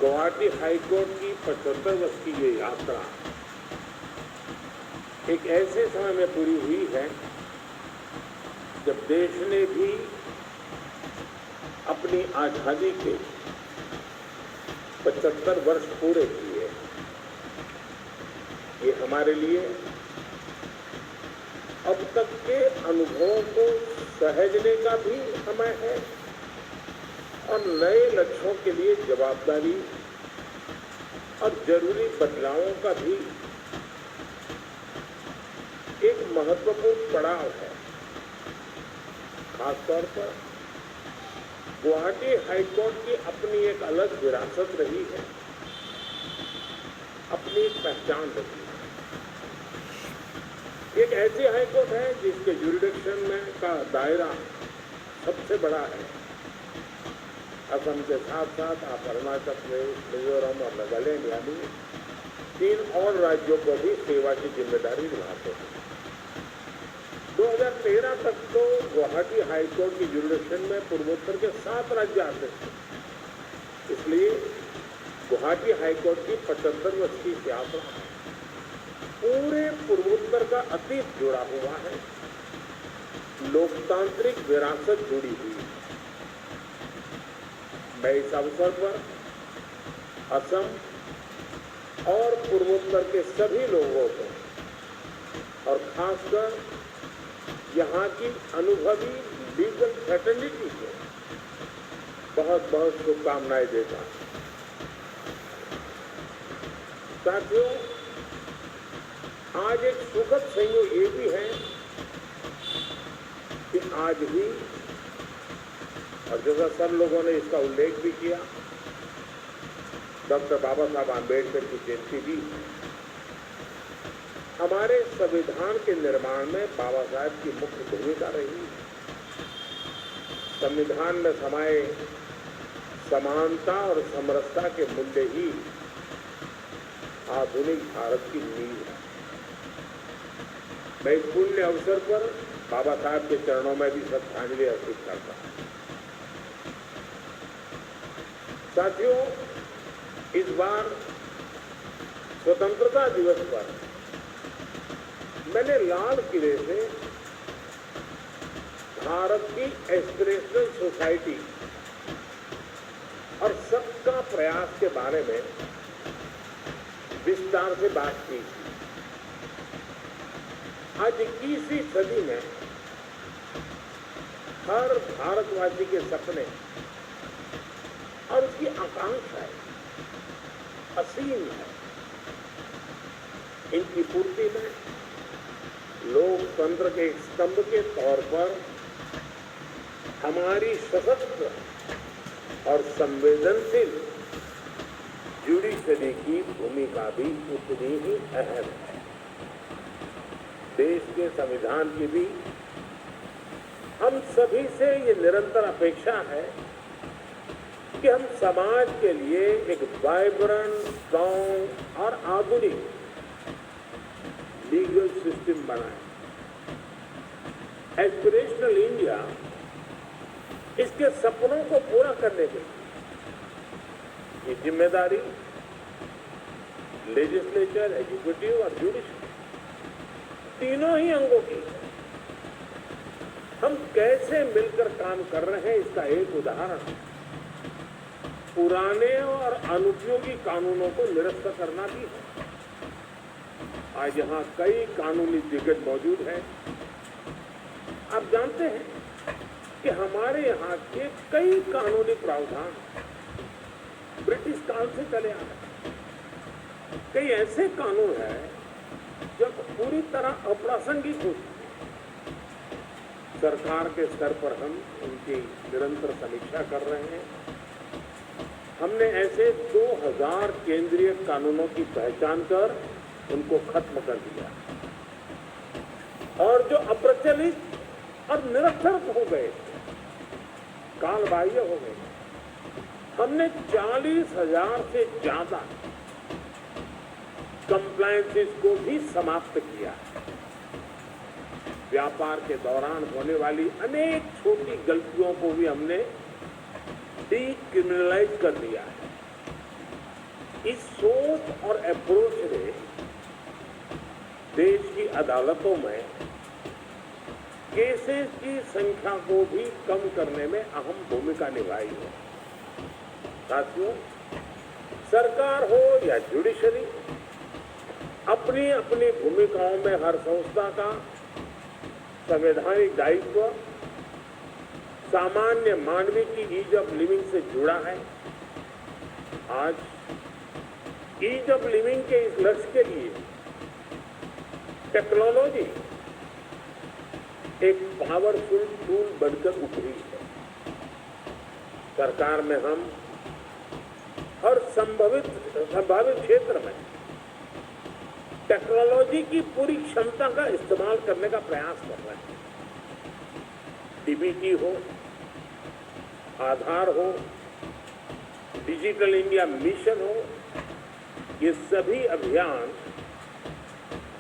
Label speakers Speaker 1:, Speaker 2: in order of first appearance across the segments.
Speaker 1: Guwahati high court की 75 वर्ष की ये यात्रा एक ऐसे समय में पूरी हुई है जब देश ने भी अपनी आजादी के 75 वर्ष पूरे किए। ये हमारे लिए अब तक के अनुभवों को सहेजने का भी समय है और नए लक्ष्यों के लिए जवाबदारी और जरूरी बदलावों का भी एक महत्वपूर्ण पड़ाव है। खासतौर पर गुवाहाटी हाईकोर्ट की अपनी एक अलग विरासत रही है, अपनी एक पहचान रही है। एक ऐसी हाईकोर्ट है जिसके जुरिडिक्शन में का दायरा सबसे बड़ा है। असम के साथ साथ आप अरुणाचल प्रदेश, मिजोरम और नागालैंड यानी 3 और राज्यों को भी सेवा की जिम्मेदारी निभाते हैं। 2013 तक तो गुवाहाटी हाईकोर्ट की जुरिडिक्शन में पूर्वोत्तर के 7 राज्य आते थे। इसलिए गुवाहाटी हाईकोर्ट की 75 वर्ष की यात्रा पूरे पूर्वोत्तर का अतीत जुड़ा हुआ है, लोकतांत्रिक विरासत जुड़ी हुई है। मैं इस अवसर पर असम और पूर्वोत्तर के सभी लोगों को और खासकर यहाँ की अनुभवी लीगल फ्रेटर्निटी को बहुत बहुत शुभकामनाएं देता हूं। साथियों, आज एक सुखद संयोग ये भी है कि आज ही, और जैसा सब लोगों ने इसका उल्लेख भी किया, डॉक्टर बाबा साहब आम्बेडकर की जयंती भी है। हमारे संविधान के निर्माण में बाबा साहब की मुख्य भूमिका रही है। संविधान में समाये समानता और समरसता के मूल्य ही आधुनिक भारत की नींव है। मैं इस पुण्य अवसर पर बाबा साहब के चरणों में भी श्रद्धांजलि अर्पित करता हूं। साथियों, इस बार स्वतंत्रता दिवस पर मैंने लाल किले से भारत की एस्पिरेशनल सोसाइटी और सबका प्रयास के बारे में विस्तार से बात की। आज 21वीं सदी में हर भारतवासी के सपने और उसकी आकांक्षाएं असीम है। इनकी पूर्ति में लोकतंत्र के एक स्तंभ के तौर पर हमारी सशक्त और संवेदनशील जुडिशरी की भूमिका भी उतनी ही अहम है। देश के संविधान की भी हम सभी से ये निरंतर अपेक्षा है कि हम समाज के लिए एक वाइब्रेंट, स्ट्रॉन्ग और आधुनिक लीगल सिस्टम बनाएं। एस्पिरेशनल इंडिया इसके सपनों को पूरा करने के लिए ये जिम्मेदारी लेजिस्लेचर, एग्जीक्यूटिव और जुडिशरी तीनों ही अंगों की है। हम कैसे मिलकर काम कर रहे हैं इसका एक उदाहरण पुराने और अनुपयोगी कानूनों को निरस्त करना भी है। आज यहाँ कई कानूनी दिग्गज मौजूद हैं। आप जानते हैं कि हमारे यहाँ के कई कानूनी प्रावधान ब्रिटिश काल से चले आ रहे हैं। कई ऐसे कानून हैं जो पूरी तरह अप्रासंगिक हो चुके हैं। सरकार के स्तर पर हम उनकी निरंतर समीक्षा कर रहे हैं। हमने ऐसे 2000 केंद्रीय कानूनों की पहचान कर उनको खत्म कर दिया और जो अप्रचलित और निरर्थक हो गए, कालबाह्य हो गए, हमने 40,000 से ज्यादा कंप्लायंसेस को भी समाप्त किया। व्यापार के दौरान होने वाली अनेक छोटी गलतियों को भी हमने डीक्रिमिनलाइज कर दिया है। अदालतों में केसेस की संख्या को भी कम करने में अहम भूमिका निभाई है। साथियों, सरकार हो या जुडिशरी, अपनी अपनी भूमिकाओं में हर संस्था का संवैधानिक दायित्व सामान्य मानवी की ईज ऑफ लिविंग से जुड़ा है। आज ईज ऑफ लिविंग के इस लक्ष्य के लिए टेक्नोलॉजी एक पावरफुल टूल बनकर उभरी है। सरकार में हम हर संभावित क्षेत्र में टेक्नोलॉजी की पूरी क्षमता का इस्तेमाल करने का प्रयास कर रहे हैं। डीबीटी हो, आधार हो, डिजिटल इंडिया मिशन हो, ये सभी अभियान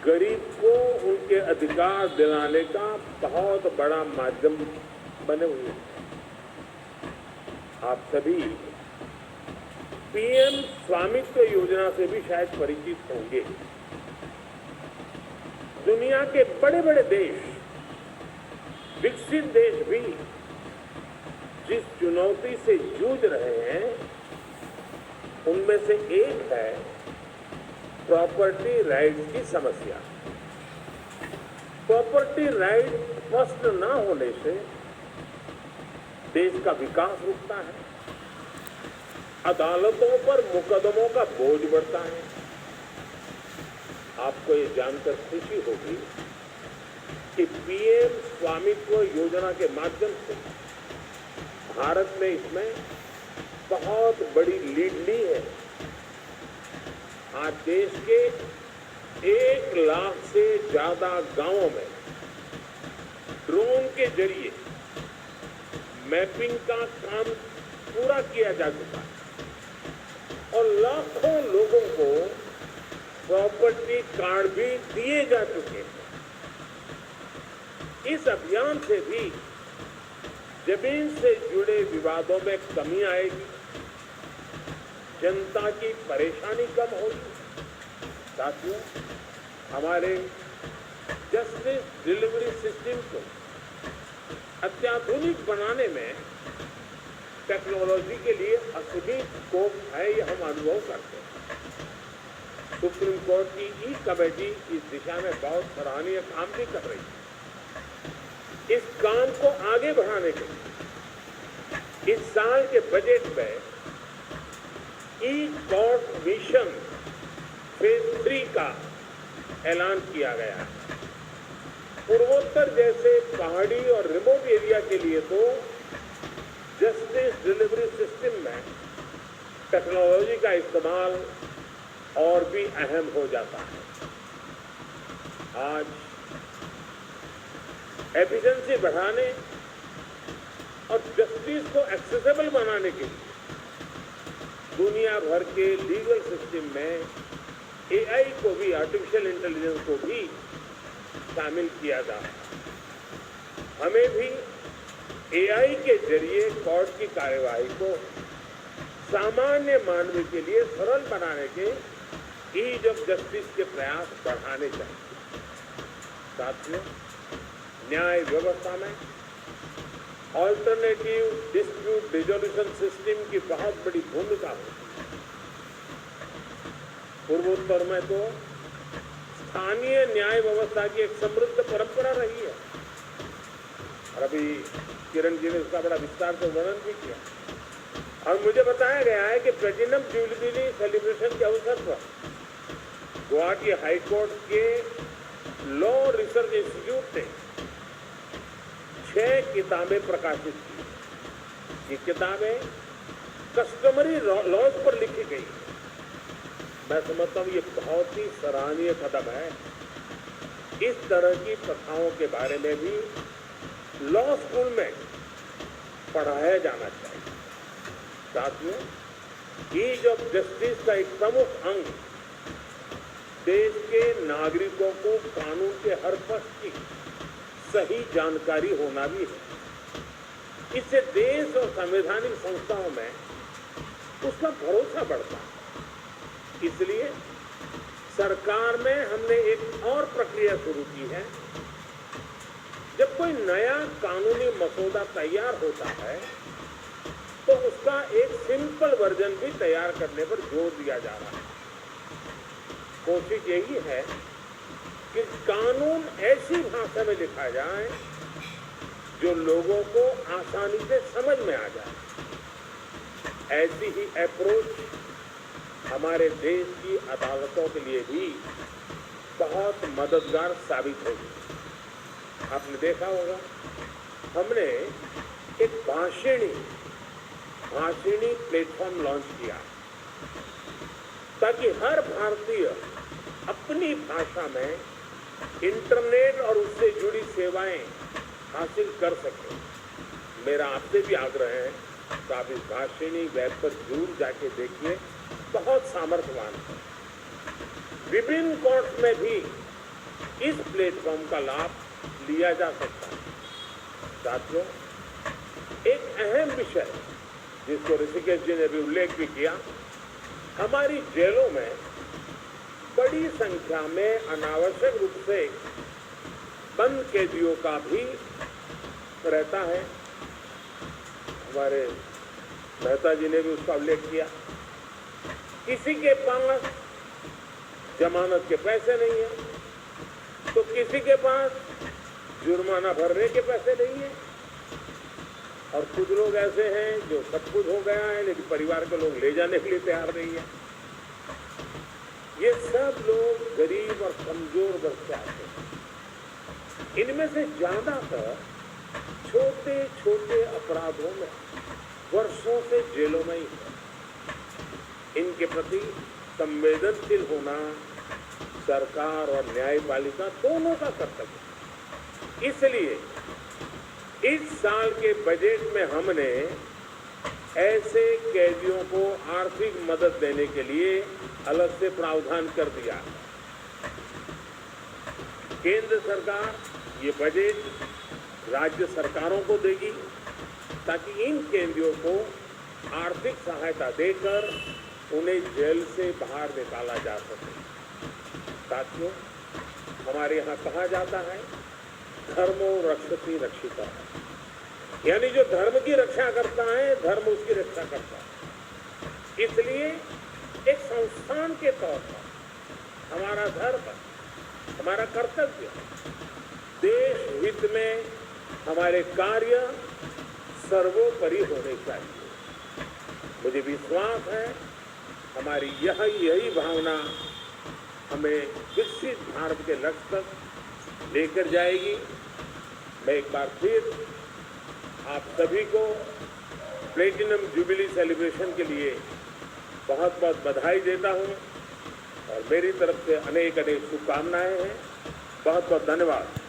Speaker 1: गरीब को उनके अधिकार दिलाने का बहुत बड़ा माध्यम बने हुए हैं। आप सभी पीएम स्वामित्व योजना से भी शायद परिचित होंगे। दुनिया के बड़े बड़े देश, विकसित देश भी जिस चुनौती से जूझ रहे हैं, उनमें से एक है प्रॉपर्टी राइट्स की समस्या। प्रॉपर्टी राइट स्पष्ट न होने से देश का विकास रुकता है, अदालतों पर मुकदमों का बोझ बढ़ता है। आपको ये जानकर खुशी होगी कि पीएम स्वामित्व योजना के माध्यम से भारत ने इसमें बहुत बड़ी लीड ली है। आज देश के 1 लाख से ज्यादा गांवों में ड्रोन के जरिए मैपिंग का काम पूरा किया जा चुका है और लाखों लोगों को प्रॉपर्टी कार्ड भी दिए जा चुके हैं। इस अभियान से भी जमीन से जुड़े विवादों में कमी आएगी, जनता की परेशानी कम होगी। साथियों, हमारे जस्टिस डिलीवरी सिस्टम को अत्याधुनिक बनाने में टेक्नोलॉजी के लिए असली स्कोप है, ये हम अनुभव करते हैं। सुप्रीम कोर्ट की ई कमेटी इस दिशा में बहुत सराहनीय काम भी कर रही है। इस काम को आगे बढ़ाने के लिए इस साल के बजट में ई कोर्ट मिशन फेज 3 का ऐलान किया गया है। पूर्वोत्तर जैसे पहाड़ी और रिमोट एरिया के लिए तो जस्टिस डिलीवरी सिस्टम में टेक्नोलॉजी का इस्तेमाल और भी अहम हो जाता है। आज एफिशिएंसी बढ़ाने और जस्टिस को एक्सेसिबल बनाने के लिए दुनिया भर के लीगल सिस्टम में एआई को भी, आर्टिफिशियल इंटेलिजेंस को भी शामिल किया जा रहा है। हमें भी एआई के जरिए कोर्ट की कार्यवाही को सामान्य मानव के लिए सरल बनाने के ईज ऑफ जस्टिस के प्रयास बढ़ाने चाहिए। साथियों, न्याय व्यवस्था में ऑल्टरनेटिव डिस्प्यूट रिजोल्यूशन सिस्टम की बहुत बड़ी भूमिका होती है। पूर्वोत्तर में तो स्थानीय न्याय व्यवस्था की एक समृद्ध परंपरा रही है और अभी किरण जी ने उसका बड़ा विस्तार से वर्णन भी किया। और मुझे बताया गया है कि प्लेटिनम जुबली सेलिब्रेशन के अवसर पर गुवाहाटी हाईकोर्ट के लॉ रिसर्च इंस्टीट्यूट ने 6 किताबें प्रकाशित की। ये किताबें कस्टमरी लॉज पर लिखी गई। मैं समझता हूं ये बहुत ही सराहनीय कदम है। इस तरह की प्रथाओं के बारे में भी लॉ स्कूल में पढ़ाया जाना चाहिए। साथियों, ईज ऑफ जस्टिस का एक प्रमुख अंग देश के नागरिकों को कानून के हर पक्ष की सही जानकारी होना भी है। इससे देश और संवैधानिक संस्थाओं में उसका भरोसा बढ़ता है। इसलिए सरकार में हमने एक और प्रक्रिया शुरू की है। जब कोई नया कानूनी मसौदा तैयार होता है तो उसका एक सिंपल वर्जन भी तैयार करने पर जोर दिया जा रहा है। कोशिश यही है कि कानून ऐसी भाषा में लिखा जाए जो लोगों को आसानी से समझ में आ जाए। ऐसी ही अप्रोच हमारे देश की अदालतों के लिए भी बहुत मददगार साबित होगी। आपने देखा होगा, हमने एक भाषिणी प्लेटफॉर्म लॉन्च किया ताकि हर भारतीय अपनी भाषा में इंटरनेट और उससे जुड़ी सेवाएं हासिल कर सके। मेरा आपसे भी आग्रह है तो आप इस भाषिणी वेब पर जरूर जाके देखिए, बहुत सामर्थ्यवान है। विभिन्न कोर्ट्स में भी इस प्लेटफॉर्म का लाभ लिया जा सकता है। साथियों, एक अहम विषय जिसको ऋषिकेश जी ने भी उल्लेख भी किया, हमारी जेलों में बड़ी संख्या में अनावश्यक रूप से बंद कैदियों का भी रहता है। हमारे मेहता जी ने भी उसका उल्लेख किया। किसी के पास जमानत के पैसे नहीं है तो किसी के पास जुर्माना भरने के पैसे नहीं है, और कुछ लोग ऐसे हैं जो सब कुछ हो गया है लेकिन परिवार के लोग ले जाने के लिए तैयार नहीं है। ये सब लोग गरीब और कमजोर वर्ग से आते हैं। इनमें से ज्यादातर छोटे छोटे अपराधों में वर्षों से जेलों में ही है। इनके प्रति संवेदनशील होना सरकार और न्यायपालिका दोनों का कर्तव्य है। इसलिए इस साल के बजट में हमने ऐसे कैदियों को आर्थिक मदद देने के लिए अलग से प्रावधान कर दिया। केंद्र सरकार ये बजट राज्य सरकारों को देगी ताकि इन कैदियों को आर्थिक सहायता देकर उन्हें जेल से बाहर निकाला जा सके। साथियों, हमारे यहाँ कहा जाता है, धर्मो रक्षति रक्षिता, यानी जो धर्म की रक्षा करता है धर्म उसकी रक्षा करता है। इसलिए एक संस्थान के तौर पर हमारा धर्म, हमारा कर्तव्य, देश हित में हमारे कार्य सर्वोपरि होने चाहिए। मुझे विश्वास है हमारी यही भावना हमें विकसित भारत के लक्ष्य तक लेकर जाएगी। मैं एक बार फिर आप सभी को प्लेटिनम जुबिली सेलिब्रेशन के लिए बहुत बहुत बधाई देता हूं और मेरी तरफ से अनेक अनेक शुभकामनाएं हैं। बहुत बहुत धन्यवाद।